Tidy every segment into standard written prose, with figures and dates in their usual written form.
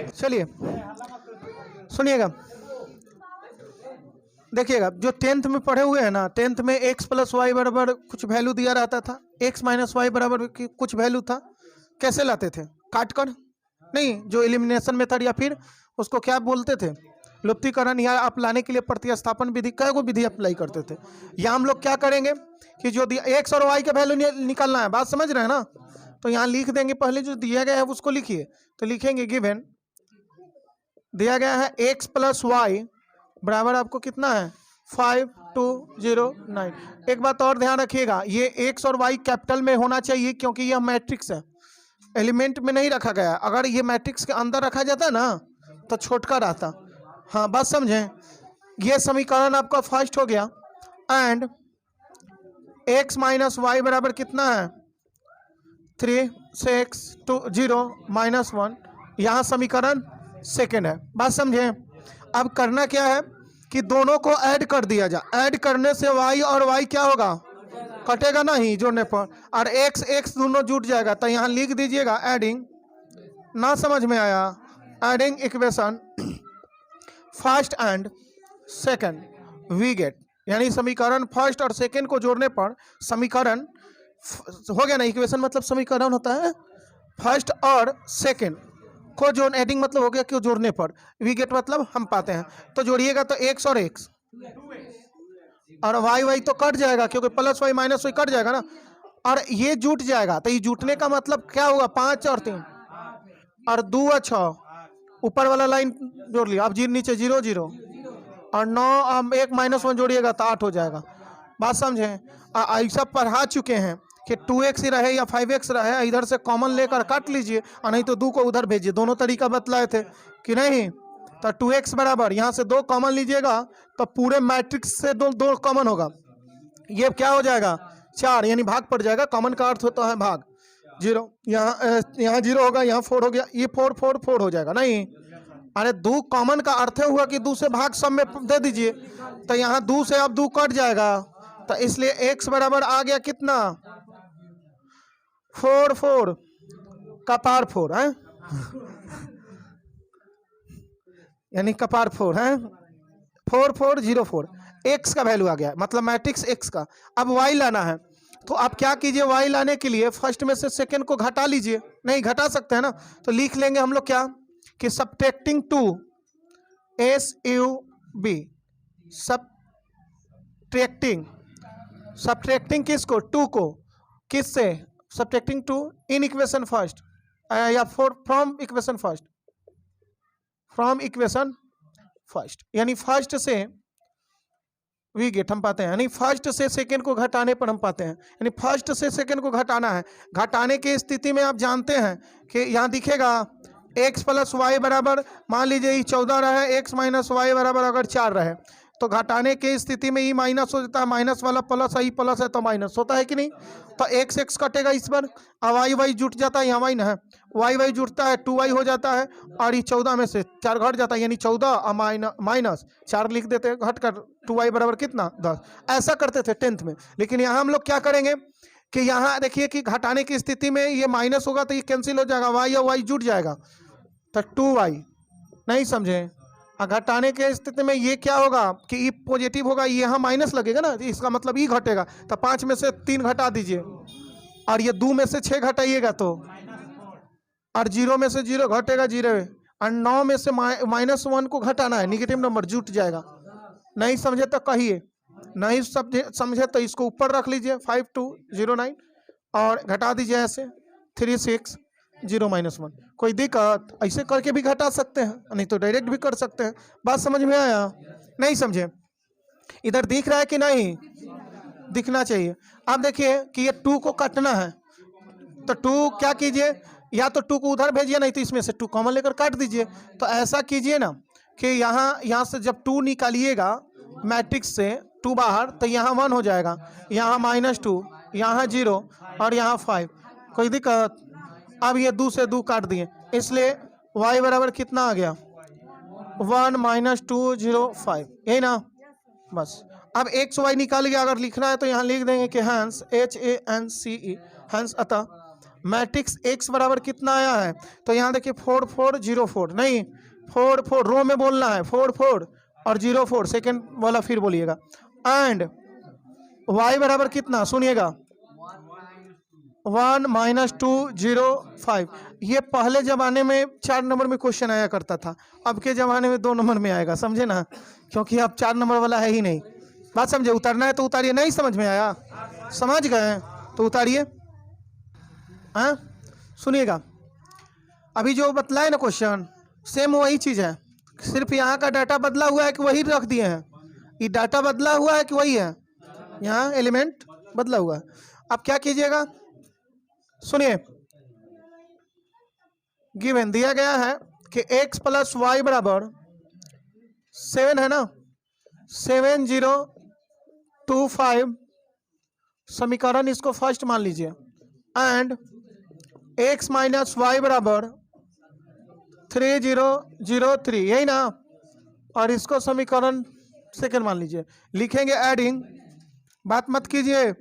चलिए सुनिएगा, देखिएगा जो 10th में पढ़े हुए हैं ना, 10th में x प्लस वाई बराबर कुछ वैल्यू दिया रहता था, x माइनस वाई बराबर कुछ वैल्यू था। कैसे लाते थे? काट कर नहीं, जो एलिमिनेशन मेथड या फिर उसको क्या बोलते थे, लुप्तीकरण, या आप लाने के लिए प्रतिस्थापन विधि, कई को विधि अप्लाई करते थे। या हम लोग क्या करेंगे कि जो x और y का वैल्यू निकालना है, बात समझ रहे हैं ना, तो यहाँ लिख देंगे, पहले जो दिया गया है उसको लिखिए। तो लिखेंगे गिवन दिया गया है x प्लस वाई बराबर आपको कितना है 5209। एक बात और ध्यान रखिएगा, ये x और y कैपिटल में होना चाहिए क्योंकि यह मैट्रिक्स है, एलिमेंट में नहीं रखा गया। अगर ये मैट्रिक्स के अंदर रखा जाता ना तो छोटका रहता। हाँ बात समझें, ये समीकरण आपका फर्स्ट हो गया। एंड x माइनस वाई बराबर कितना है 3 6 2 0 माइनस 1, यहाँ समीकरण सेकेंड है। बात समझें। अब करना क्या है कि दोनों को ऐड कर दिया जाए, ऐड करने से y और y क्या होगा, कटेगा नहीं जोड़ने पर, और x x दोनों जुट जाएगा। तो यहाँ लिख दीजिएगा एडिंग, ना समझ में आया, adding equation first and second we get, यानी समीकरण फर्स्ट और सेकंड को जोड़ने पर समीकरण हो गया ना। इक्वेशन मतलब समीकरण होता है फर्स्ट और सेकंड को जो एडिंग मतलब हो गया कि जोड़ने पर, वी गेट मतलब हम पाते हैं। तो जोड़िएगा तो x और x और y तो कट जाएगा क्योंकि plus Y minus Y cut जाएगा ना, और ये जुट जाएगा। तो ये जुटने का मतलब क्या होगा, 5 और 3 और 2 और 6, ऊपर वाला लाइन जोड़ लिया। अब नीचे 0 0 और 9, 1 माइनस 1 जोड़िएगा तो 8 हो जाएगा। बात समझें। ऐसा पढ़ा चुके हैं कि 2x ही रहे या 5x रहे, इधर से कॉमन लेकर काट लीजिए और नहीं तो 2 को उधर भेजिए। दोनों तरीका बतलाए थे कि नहीं। तो 2x बराबर यहाँ से 2 कॉमन लीजिएगा तो पूरे मैट्रिक्स से 2 कॉमन होगा, ये क्या हो जाएगा 4, यानी भाग पड़ जाएगा। कॉमन का अर्थ होता है भाग। 0 यहाँ 0 होगा, यहाँ 4 हो गया, ये 4 4 4 हो जाएगा। नहीं, अरे 2 कॉमन का अर्थ हुआ कि 2 से भाग सब में दे दीजिए, तो यहाँ 2 से अब 2 कट जाएगा। तो इसलिए x बराबर आ गया कितना 4 4 कपार 4 है, यानी कपार 4 है, 4 4 0 4, x का वैल्यू आ गया, मतलब मैट्रिक्स x का। अब y लाना है, तो आप क्या कीजिए, y लाने के लिए फर्स्ट में से सेकंड को घटा लीजिए। नहीं घटा सकते हैं ना, तो लिख लेंगे हम लोग क्या कि सब्ट्रैक्टिंग 2 SUB, सब्ट्रैक्टिंग किसको, 2 को, किससे, सब्ट्रैक्टिंग 2 इन इक्वेशन फर्स्ट या from equation first, from equation first, यानी फर्स्ट से वी गेट हम पाते हैं, यानी फर्स्ट से सेकंड को घटाने पर हम पाते हैं, यानी फर्स्ट से सेकंड को घटाना है। घटाने की स्थिति में आप जानते हैं कि यहाँ दिखेगा x प्लस वाई बराबर, मान लीजिए ये 14 रहे, x माइनस वाई बराबर अगर 4 रहे, तो घटाने की स्थिति में ई माइनस हो जाता है, माइनस वाला प्लस है, ई प्लस है तो माइनस होता है कि नहीं। तो x x कटेगा इस पर, वाई वाई जुट जाता है, यहाँ वाई ना है, वाई वाई जुटता है 2y हो जाता है, और ये 14 में से 4 घट जाता है, यानी 14 और माइनस 4 लिख देते हैं घट कर, 2y बराबर कितना 10। ऐसा करते थे 10th में। लेकिन यहाँ हम लोग क्या करेंगे कि यहाँ देखिए कि घटाने की स्थिति में ये माइनस होगा तो ये कैंसिल हो जाएगा, y और y जुट जाएगा तो 2y, नहीं समझे। घटाने के स्थिति में ये क्या होगा कि ई पॉजिटिव होगा, ये यहाँ माइनस लगेगा ना, इसका मतलब ई घटेगा, तो 5 में से 3 घटा दीजिए, और ये 2 में से 6 घटाइएगा तो, और 0 में से 0 घटेगा 0, और 9 में से -1 को घटाना है, निगेटिव नंबर जुट जाएगा। नहीं समझे तो कहिए, नहीं समझे तो इसको ऊपर रख लीजिए 5209 और घटा दीजिए ऐसे 36 0 -1। कोई दिक्कत, ऐसे करके भी घटा सकते हैं, नहीं तो डायरेक्ट भी कर सकते हैं। बात समझ में आया, नहीं समझे। इधर दिख रहा है कि नहीं, दिखना चाहिए। अब देखिए कि ये 2 को काटना है, तो 2 क्या कीजिए, या तो 2 को उधर भेजिए, नहीं तो इसमें से 2 कॉमन लेकर काट दीजिए। तो ऐसा कीजिए ना कि यहाँ से जब 2 निकालिएगा मैट्रिक्स से 2 बाहर, तो यहाँ 1 हो जाएगा, यहाँ -2, यहाँ 0 और यहाँ 5। कोई दिक्कत। अब ये 2 से 2 काट दिए, इसलिए y बराबर कितना आ गया 1 -205, यही ना बस। अब एक्स वाई निकाल के अगर लिखना है तो यहाँ लिख देंगे कि हैंस HANCE, हैंस अतः मैट्रिक्स एक्स बराबर कितना आया है, तो यहाँ देखिए 4 4 0 4, नहीं 4 4 रो में बोलना है, 4 4 और 0 4, सेकेंड वाला फिर बोलिएगा। एंड y बराबर कितना, सुनिएगा 1 -2 0 5। ये पहले जमाने में 4 नंबर में क्वेश्चन आया करता था, अब के जमाने में 2 नंबर में आएगा, समझे ना, क्योंकि अब 4 नंबर वाला है ही नहीं। बात समझे, उतरना है तो उतारिए, नहीं समझ में आया, समझ गए तो उतारिए। हाँ सुनिएगा, अभी जो बतलाए ना क्वेश्चन सेम वही चीज़ है, सिर्फ यहाँ का डाटा बदला हुआ है कि वही रख दिए हैं, ये डाटा बदला हुआ है कि वही है, यहाँ एलिमेंट बदला हुआ है। अब क्या कीजिएगा, सुनिए, गिवन दिया गया है कि x + y बराबर 7 है ना, 7 0 2 5 समीकरण, इसको फर्स्ट मान लीजिए। एंड x - y बराबर 3 0 0 3, यही ना, और इसको समीकरण सेकंड मान लीजिए। लिखेंगे एडिंग, बात मत कीजिए,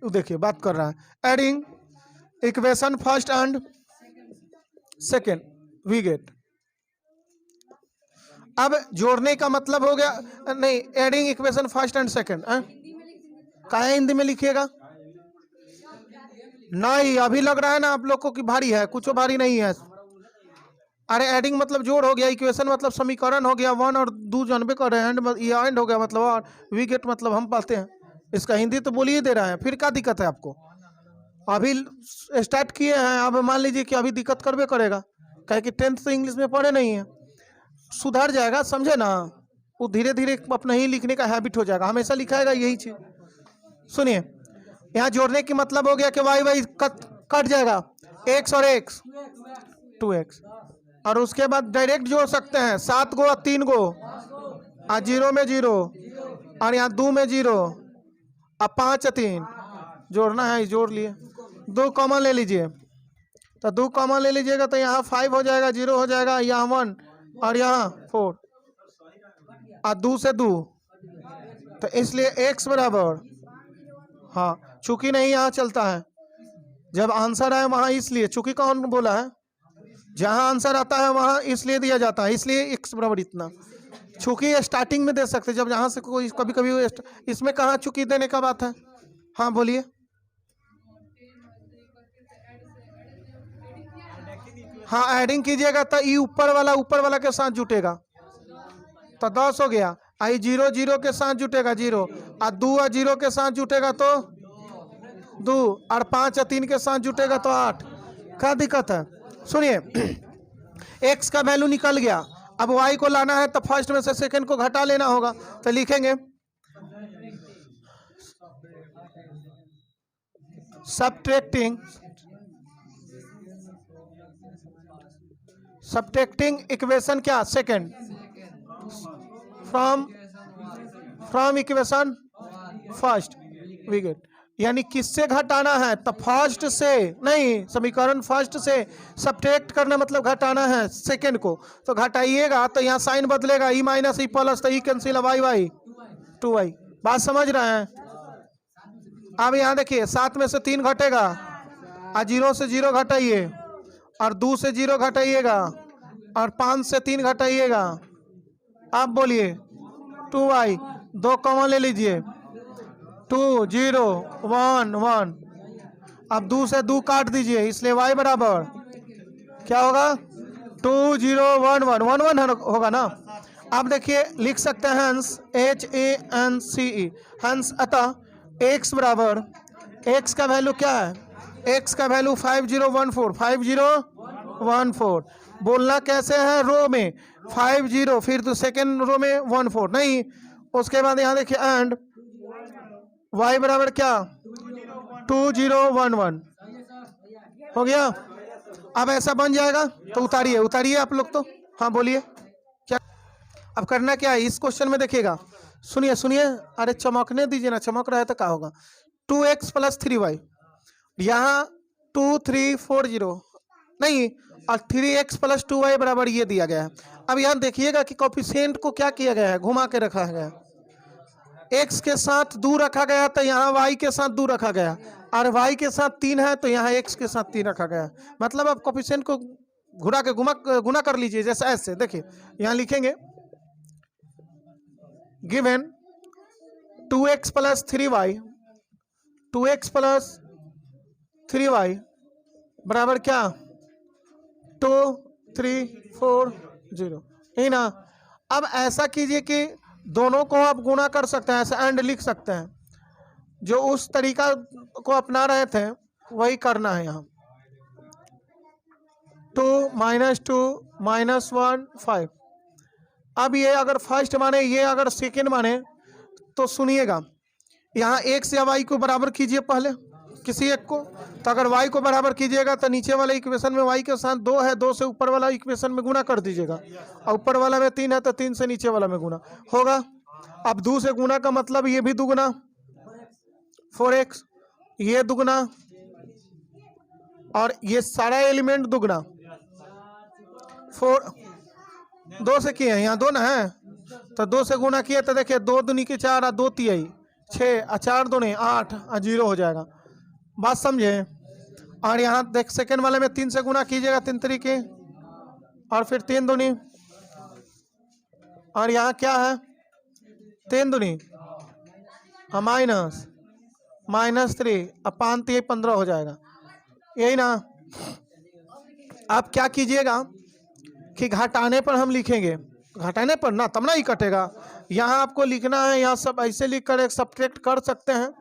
देखिए बात कर रहा है, adding equation first and second we get. अब जोड़ने का मतलब हो गया, नहीं, adding equation first and second, काहे हिंदी में लिखिएगा, नहीं अभी लग रहा है ना आप लोग को कि भारी है, कुछ भारी नहीं है। अरे एडिंग मतलब जोड़ हो गया, इक्वेशन मतलब समीकरण हो गया, 1 और 2 जानबे कर रहे हैं, एंड हो गया मतलब, और वी गेट मतलब हम पाते हैं, इसका हिंदी तो बोल ही दे रहा है, फिर क्या दिक्कत है आपको, अभी स्टार्ट किए हैं, अब मान लीजिए कि अभी दिक्कत करबे करेगा, कहे कि 10th तो इंग्लिश में पढ़े नहीं है, सुधर जाएगा, समझे ना, वो धीरे धीरे अपना ही लिखने का हैबिट हो जाएगा, हमेशा लिखाएगा यही चीज। सुनिए, यहाँ जोड़ने की मतलब हो गया कि वाई वाई कट जाएगा, x और x 2x, और उसके बाद डायरेक्ट जोड़ सकते हैं, 7 गो और 3 गो, और 0 में 0, और यहाँ 2 में 0, अब 5 और 3 जोड़ना है, जोड़ लिए। 2 कॉमन ले लीजिए, तो 2 कॉमन ले लीजिएगा तो यहाँ 5 हो जाएगा, 0 हो जाएगा, यहाँ 1 और यहाँ 4, और 2 से 2, तो इसलिए x बराबर, हाँ चूंकि नहीं यहाँ चलता है, जब आंसर आए वहाँ इसलिए, चूंकि कौन बोला है, जहाँ आंसर आता है वहाँ इसलिए दिया जाता है, इसलिए x बराबर इतना। चूंकि स्टार्टिंग में दे सकते, जब जहाँ से कोई कभी कभी, इसमें कहाँ चूंकि देने का बात है, हाँ बोलिए। हाँ एडिंग कीजिएगा तो ये ऊपर वाला के साथ जुटेगा, तो 10 हो गया, आई 0 0 के साथ जुटेगा 0, और 2 और 0 के साथ जुटेगा तो 2, और 5 और 3 के साथ जुटेगा तो 8, क्या दिक्कत है। सुनिए, x का वैल्यू निकल गया, अब y को लाना है तो फर्स्ट में से सेकंड को घटा लेना होगा, तो लिखेंगे सब्ट्रैक्टिंग इक्वेशन क्या, second from equation first we get, यानी किससे घटाना है, तो फर्स्ट से नहीं, समीकरण फर्स्ट से सब्ट्रैक्ट करना मतलब घटाना है सेकंड को, तो घटाइएगा तो यहाँ साइन बदलेगा, ई माइनस ई प्लस, तो ई कैंसिल, वाई वाई 2y, बात समझ रहे हैं। अब यहाँ देखिए 7 में से 3 घटेगा, और 0 से 0 घटाइए, और 2 से 0 घटाइएगा, और 5 से 3 घटाइएगा, आप बोलिए 2y, 2 कॉमन ले लीजिए, 2 0 1 1, अब 2 से 2 काट दीजिए, इसलिए y बराबर क्या होगा, 2 0 1 1 1 1 होगा ना। अब देखिए लिख सकते हैं हंस, HANCE, हंस, अतः x बराबर, x का वैल्यू क्या है, x का वैल्यू 5014, 5014, बोलना कैसे है, रो में 50, फिर तो सेकेंड रो में 14, नहीं, उसके बाद यहाँ देखिए एंड y बराबर क्या, 2011 हो गया। अब ऐसा बन जाएगा, तो उतारिए आप लोग, तो हाँ बोलिए क्या। अब करना क्या है इस क्वेश्चन में, देखिएगा, सुनिए, अरे चमकने दीजिए ना, चमक रहा है तो क्या होगा, 2x + 3y, यहाँ 2 3 4 0 नहीं, और 3x + 2y बराबर ये दिया गया है। अब यहाँ देखिएगा कि कोफिशिएंट को क्या किया गया है, घुमा के रखा गया है, x के साथ 2 रखा गया, तो यहाँ y के साथ 2 रखा गया, और y के साथ 3 है तो यहाँ x के साथ 3 रखा गया है। मतलब आप कोफिशिएंट को घुरा के गुना कर लीजिए, जैसा ऐसे देखिए यहाँ लिखेंगे given 2x plus 3y 2x plus 3y बराबर क्या 2 3 4 0, है ना। अब ऐसा कीजिए कि दोनों को आप गुणा कर सकते हैं, ऐसे एंड लिख सकते हैं। जो उस तरीका को अपना रहे थे वही करना है यहाँ। 2 -2 -1 5। अब ये अगर फर्स्ट माने, ये अगर सेकेंड माने तो सुनिएगा, यहाँ x या y को बराबर कीजिए पहले किसी एक को। तो अगर y को बराबर कीजिएगा तो नीचे वाले इक्वेशन में y के साथ 2 है, 2 से ऊपर वाला इक्वेशन में गुना कर दीजिएगा, और ऊपर वाला में 3 है तो 3 से नीचे वाला में गुना होगा। अब 2 से गुना का मतलब ये भी दुगुना 4x, ये दुगुना, और ये सारा एलिमेंट दुगना 4 2 से किए हैं, यहाँ 2 ना है तो 2 से गुना किए तो देखिए 2 दूनी के 4 और 2 तिहाई 6 और 4 दूनी 8 और 0 हो जाएगा। बात समझे। और यहाँ देख सेकेंड वाले में 3 से गुना कीजिएगा 3 तरीके, और फिर 3 दूनी, और यहाँ क्या है 3 दूनी माइनस -3 और 5 3 15 हो जाएगा, यही ना। आप क्या कीजिएगा कि घटाने पर हम लिखेंगे, घटाने पर ना तब ना ही कटेगा। यहाँ आपको लिखना है, यहाँ सब ऐसे लिख कर एक सब्ट्रैक्ट कर सकते हैं।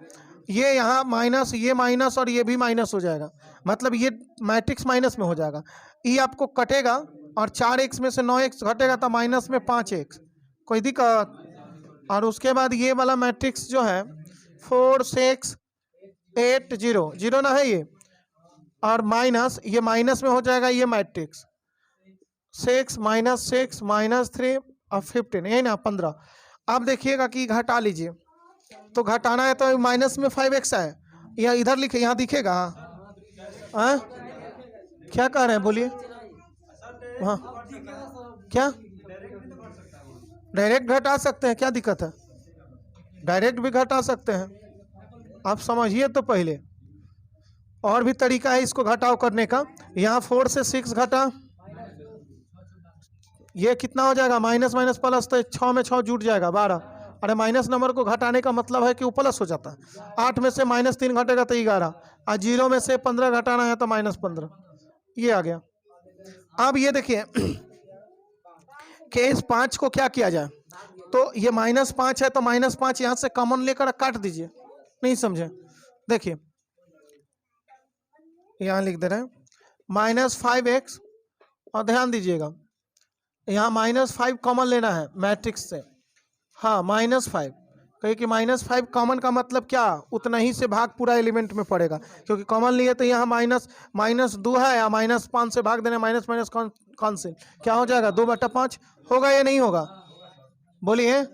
ये यहाँ माइनस, ये माइनस और ये भी माइनस हो जाएगा, मतलब ये मैट्रिक्स माइनस में हो जाएगा। ये आपको कटेगा और 4x में से 9x घटेगा तो माइनस में 5x, कोई दिक्कत। और उसके बाद ये वाला मैट्रिक्स जो है 4 6 8 0 0 ना है ये, और माइनस ये माइनस में हो जाएगा, ये मैट्रिक्स 6 -3 और 15, यही ना 15। अब देखिएगा कि घटा लीजिए, तो घटाना है तो माइनस में 5x है, या इधर लिखे यहाँ दिखेगा। हाँ क्या कह रहे हैं बोलिए। हाँ क्या डायरेक्ट घटा सकते हैं, क्या दिक्कत है, डायरेक्ट भी घटा सकते हैं। आप समझिए तो पहले, और भी तरीका है इसको घटाव करने का। यहाँ 4 से 6 घटा, ये कितना हो जाएगा माइनस माइनस प्लस, तो 6 में 6 जुट जाएगा 12। अरे माइनस नंबर को घटाने का मतलब है कि वो प्लस हो जाता है। 8 में से -3 घटेगा तो 11, और 0 में से 15 घटाना है तो -15, ये आ गया। अब ये देखिए कि इस 5 को क्या किया जाए, तो ये -5 है तो -5 यहाँ से कॉमन लेकर काट दीजिए, नहीं समझे। देखिए यहाँ लिख दे रहे हैं -5x, और ध्यान दीजिएगा यहाँ -5 कॉमन लेना है मैट्रिक्स से। हाँ -5, कहे कि -5 कॉमन का मतलब क्या, उतना ही से भाग पूरा एलिमेंट में पड़ेगा, क्योंकि कॉमन लिए तो यहाँ -2 है, या -5 से भाग देना, माइनस माइनस कौन से क्या हो जाएगा 2/5 होगा या नहीं होगा, बोलिए।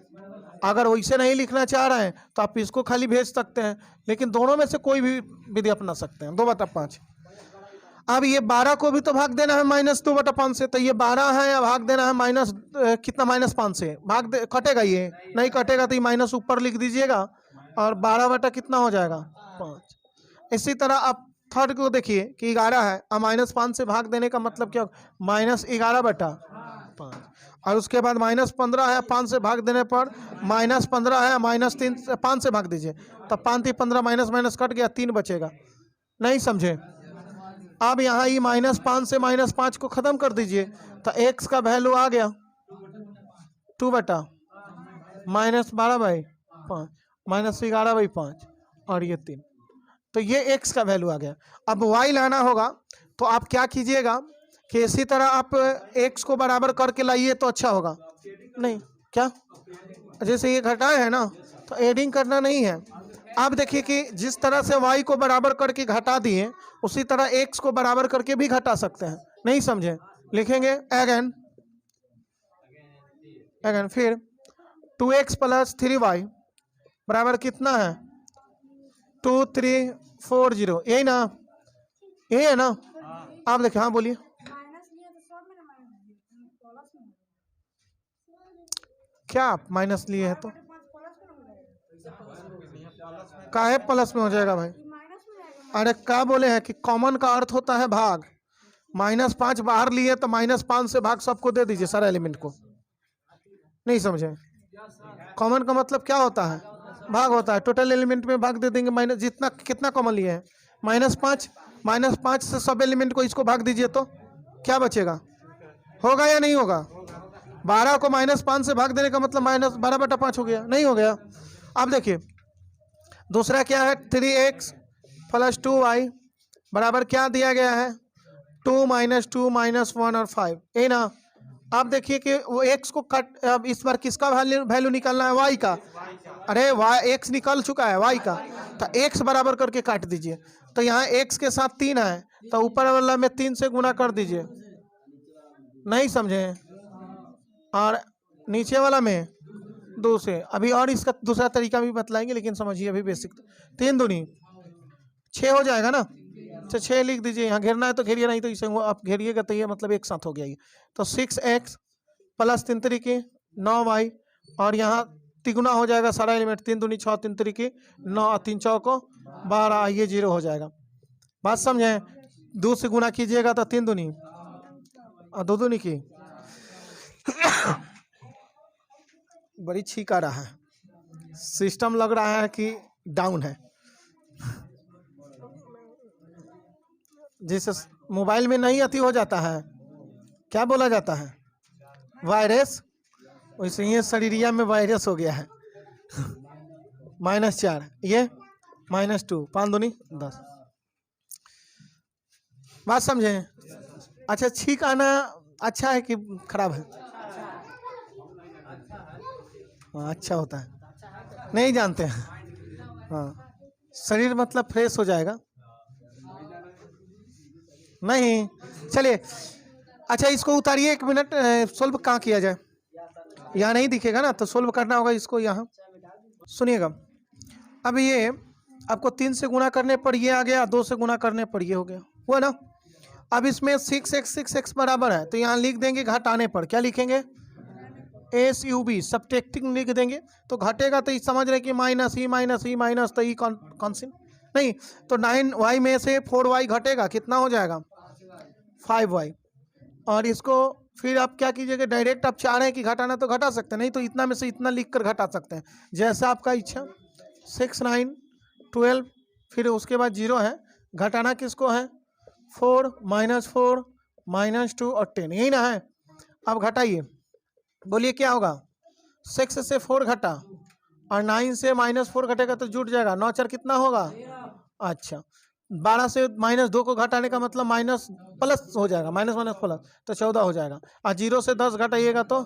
अगर वैसे नहीं लिखना चाह रहे हैं तो आप इसको खाली भेज सकते हैं, लेकिन दोनों में से कोई भी विधि अपना सकते हैं, 2/5। अब ये 12 को भी तो भाग देना है -2/5 से, तो ये 12 है, या भाग देना है -5 से, कटेगा, ये नहीं कटेगा तो ये माइनस ऊपर लिख दीजिएगा, और 12 बटा कितना हो जाएगा 5। इसी तरह आप थर्ड को देखिए कि 11 है, और -5 से भाग देने का मतलब क्या, -11/5, और उसके बाद -15 है, 5 से भाग देने पर -15 है, -3 से 5 से भाग दीजिए, तो 5 3 15 माइनस माइनस कट गया, 3 बचेगा, नहीं समझे। अब यहाँ ये -5 से -5 को खत्म कर दीजिए, तो x का वैल्यू आ गया 2 बटा -12/5 -11/5, और ये 3, तो ये x का वैल्यू आ गया। अब y लाना होगा, तो आप क्या कीजिएगा कि इसी तरह आप x को बराबर करके लाइए तो अच्छा होगा। नहीं क्या, जैसे ये घटाए है ना, तो एडिंग करना नहीं है। आप देखिए कि जिस तरह से y को बराबर करके घटा दिए, उसी तरह x को बराबर करके भी घटा सकते हैं, नहीं समझे। लिखेंगे अगेन फिर 2x प्लस 3y बराबर कितना है 2 3 4 0, यही ना, यही है ना। आप देखिए, हाँ बोलिए। क्या आप माइनस लिए हैं तो काहे प्लस में हो जाएगा भाई, अरे क्या बोले हैं कि कॉमन का अर्थ होता है भाग। -5 बाहर लिए तो -5 से भाग सबको दे दीजिए, सारा एलिमेंट को। नहीं समझे? कॉमन का मतलब क्या होता है? भाग होता है। टोटल एलिमेंट में भाग दे देंगे, माइनस जितना कितना कॉमन लिए हैं -5, -5 से सब एलिमेंट को इसको भाग दीजिए तो क्या बचेगा? होगा या नहीं होगा? 12 को -5 से भाग देने का मतलब -12/5 हो गया, नहीं हो गया? अब देखिए दूसरा क्या है, 3x + 2y बराबर क्या दिया गया है? 2 - 2 - 1 और 5, यही ना? आप देखिए कि वो x को कट, अब इस बार किसका वैल्यू निकालना है? y का। अरे x निकल चुका है, y का, तो x बराबर करके काट दीजिए। तो यहाँ x के साथ 3 है, तो ऊपर वाला में 3 से गुना कर दीजिए। नहीं समझे? और नीचे वाला में 2 से। अभी और इसका दूसरा तरीका भी बतलाएंगे, लेकिन समझिए अभी बेसिक। 3 दूनी 6 हो जाएगा ना? तो 6 लिख दीजिए, यहाँ घेरना है तो घेरिए, नहीं तो इसे आप घेरिएगा तो ये मतलब एक साथ हो गया ये। तो 6x + 3 3 9y, और यहाँ तिगुना हो जाएगा सारा एलिमेंट। 3 दूनी 6, 3 3 9, 3 चौको 12, ये 0 हो जाएगा। बात समझे? 2 से गुना कीजिएगा तो 3 दूनी और 2 दूनी की बड़ी छींक आ रहा है, सिस्टम लग रहा है कि डाउन है। जैसे मोबाइल में नहीं अति हो जाता है, क्या बोला जाता है? वायरस। वैसे ये शरीरिया में वायरस हो गया है। -4, ये -2, 5 दूनी 10। बात समझे? अच्छा, छींक आना अच्छा है कि खराब है? हाँ, अच्छा होता है, नहीं जानते हैं। हाँ, शरीर मतलब फ्रेश हो जाएगा। नहीं, चलिए अच्छा इसको उतारिए 1 मिनट। सोल्व कहाँ किया जाए? यहाँ नहीं दिखेगा ना, तो सोल्व करना होगा इसको यहाँ। सुनिएगा, अब ये आपको 3 से गुना करने पर ये आ गया, 2 से गुना करने पर ये हो गया, हुआ ना? अब इसमें 6x बराबर है, तो यहाँ लिख देंगे घटाने पर। क्या लिखेंगे? SUB, सब्ट्रैक्टिंग लिख देंगे। तो घटेगा तो समझ रहे कि -e तो ई कॉन्स्टेंट नहीं, तो 9y में से 4y घटेगा, कितना हो जाएगा? 5y। और इसको फिर आप क्या कीजिएगा, डायरेक्ट आप चाह रहे हैं कि घटाना तो घटा सकते हैं, नहीं तो इतना में से इतना लिख कर घटा सकते हैं, जैसा आपका इच्छा। 6 9 12, फिर उसके बाद 0 है। घटाना किसको है? 4 -4 -2 और 10, यही ना है? अब घटाइए, बोलिए क्या होगा? 6 से 4 घटा और 9 से -4 घटेगा तो जुट जाएगा। 9 4 कितना होगा? अच्छा, 12 से -2 को घटाने का मतलब माइनस प्लस हो जाएगा, माइनस प्लस, तो 14 हो जाएगा। और 0 से 10 घटाइएगा तो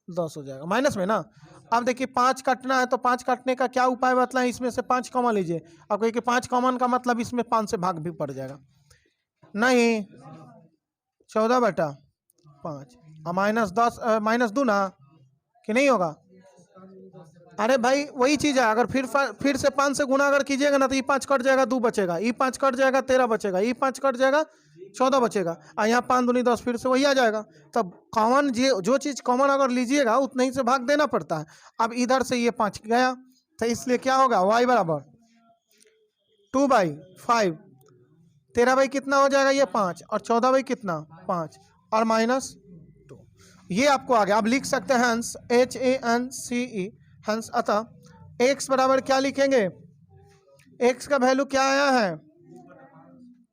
10 हो जाएगा, माइनस में ना। अब देखिए 5 काटना है, तो 5 काटने का क्या उपाय बतलाएं? इसमें से 5 कॉमन लीजिए। अब कहिए कि 5 कॉमन का मतलब इसमें 5 से भाग भी पड़ जाएगा। नहीं, 14/5 और -10 -2 ना, कि नहीं होगा? अरे भाई वही चीज़ है, अगर फिर से 5 से गुना अगर कीजिएगा ना, तो ये 5 कट जाएगा, 2 बचेगा, ये 5 कट जाएगा, 13 बचेगा, ये 5 कट जाएगा, 14 बचेगा, और यहाँ 5 दूनी 10, फिर से वही आ जाएगा। तब कॉमन जो चीज़ कॉमन अगर लीजिएगा उतना ही से भाग देना पड़ता है। अब इधर से ये 5 गया, तो इसलिए क्या होगा? y बराबर 2/5, 13 कितना हो जाएगा? ये 5, और 14 कितना? 5, और -2, ये आपको आ गया। आप लिख सकते हैं हंस, HANCE, हंस। अतः x बराबर क्या लिखेंगे? x का वैल्यू क्या आया है?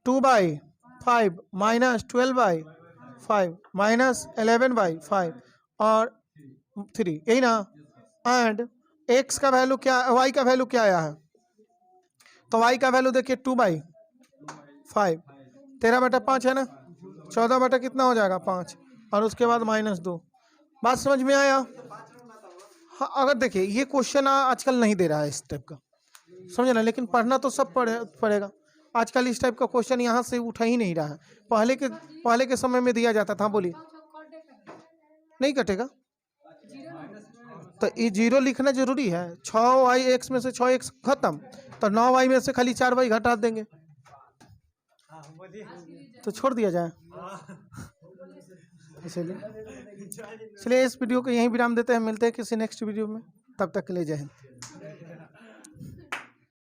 2/5 -12/5 -11/5 और 3, यही ना? एंड x का वैल्यू क्या, y का वैल्यू क्या आया है? तो y का वैल्यू देखिए 2/5, 13/5 है ना? 14 कितना हो जाएगा? 5, और उसके बाद -2। बात समझ में आया? हाँ, अगर देखिए ये क्वेश्चन आजकल नहीं दे रहा है इस टाइप का, समझे ना? लेकिन पढ़ना तो सब पड़ेगा। आजकल इस टाइप का क्वेश्चन यहाँ से उठा ही नहीं रहा है। पहले के समय में दिया जाता था। बोलिए, नहीं कटेगा? तो ये 0 लिखना जरूरी है। 6y में से 6x खत्म, तो 9y में से खाली 4y घटा देंगे, तो छोड़ दिया जाए। चलिए इस वीडियो को यहीं विराम देते हैं, मिलते हैं किसी नेक्स्ट वीडियो में, तब तक के लिए जय हिंद।